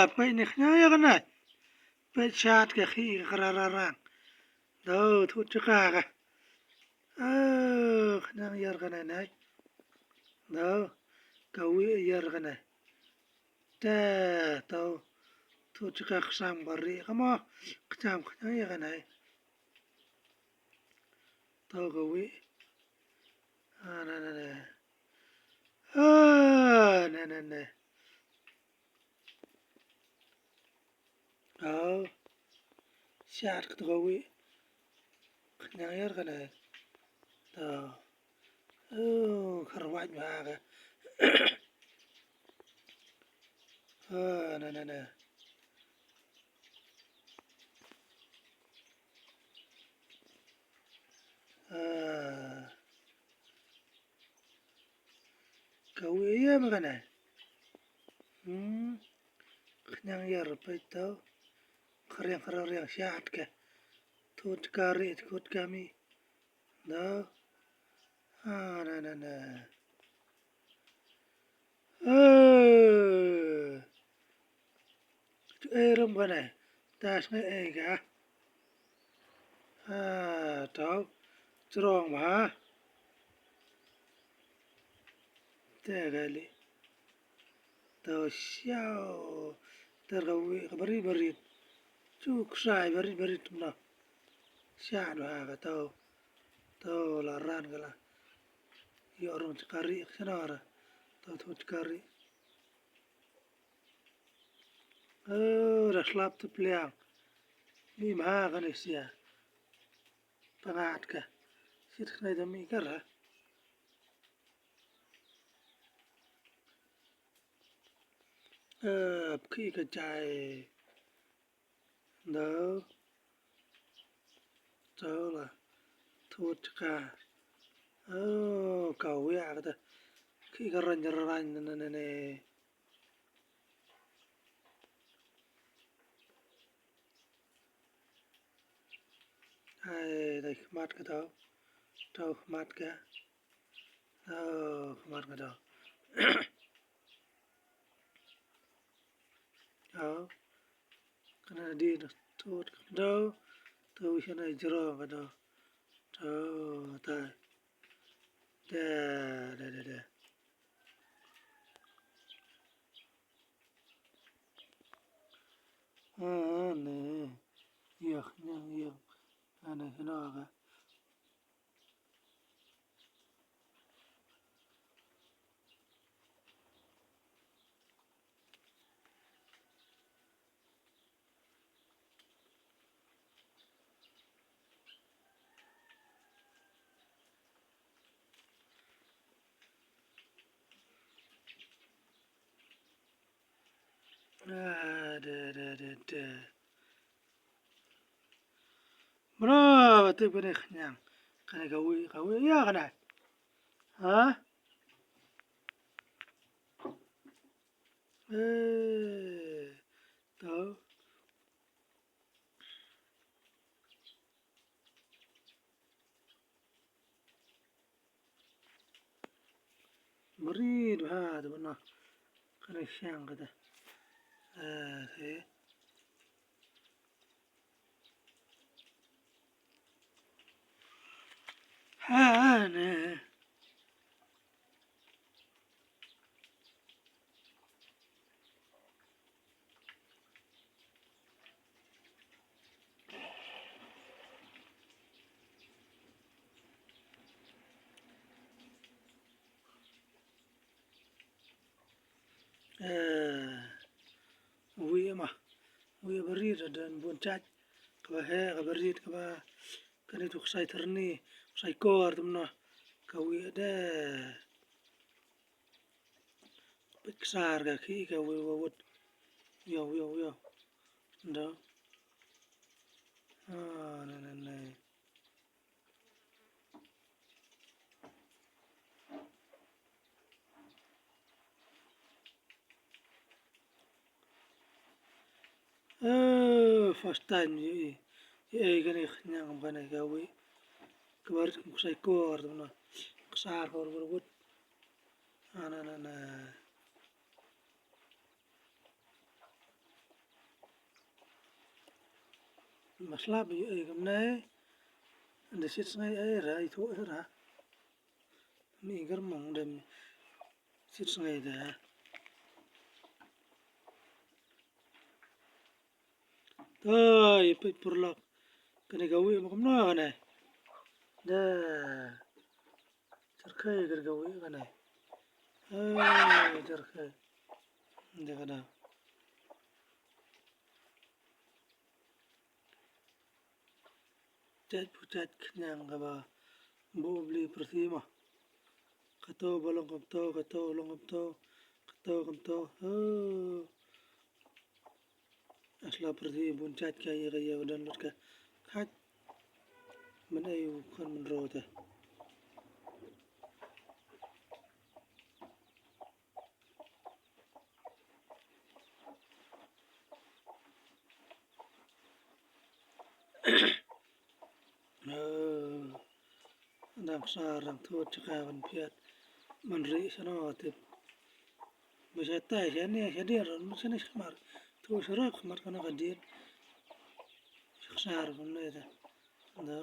بين خنايا غناي بشات كخي قراران دو توتشقاقة خنا يرغنا ناي دو كوي يرغنا تا تو توتشقاق سام بري خما قتام خنايا غناي تو كوي نا نا نا نا نا نا أو شعر كتغوي خنا يرغنا تو خرواج معاك نا نا نا كوي يا مغنى خنا يربيتو خرين خرارين شاعتك توت كاري توت كامي لا نا نا نا ايرم غنى تاش ايغا تو ترون ما تغالي تو شاو ترغوي بري بريد شوك شاي بريد بريد منا شاعر هذا تو لاران قلا يورون تقاري خنارة تو تقاري رسلاب تبليان مي معاه غنسيا بناتك سيت خنا دمي كرها بكي كجاي دو تولا توتكا كاوي عقده كي قرن جران ننني هاي دايك ماتك تو ماتك ماتك تو أو كنا دي توت تو شنا جرا كدو تو تاي دا أنا يخ يخ أنا هنا دا برافو تبغى خنيان كان قوي يا غنى ها تو مريض هذا بنا كان الشان كده هي أنا ويا بريد دان بونتاج كبا هي بريد كبا كانت وخساي ترني وخساي كور دمنا كوي دا بكسار كي كوي وود يو دا نا first time ye gani khnyang bana gawi كبر وخساي كور دمنا كسار كور وود أنا maslab ay gamnay anda sit sngai ay ra itu ra mi garmang dem sit sngai da ay pit purlak kani gawi makamna kana da terkai gar gawi kana ay terkai da kana chat pucat kenyang kaba bu beli pertima kato bolong kato long kato asla perti buncat kaya kaya udan lut ka khat man ayu kan man rota dang sarang thot chakawan piat man ri sano tip Masatai shani ron shani khmar tu shara khmar kana qadir khsar gumneda da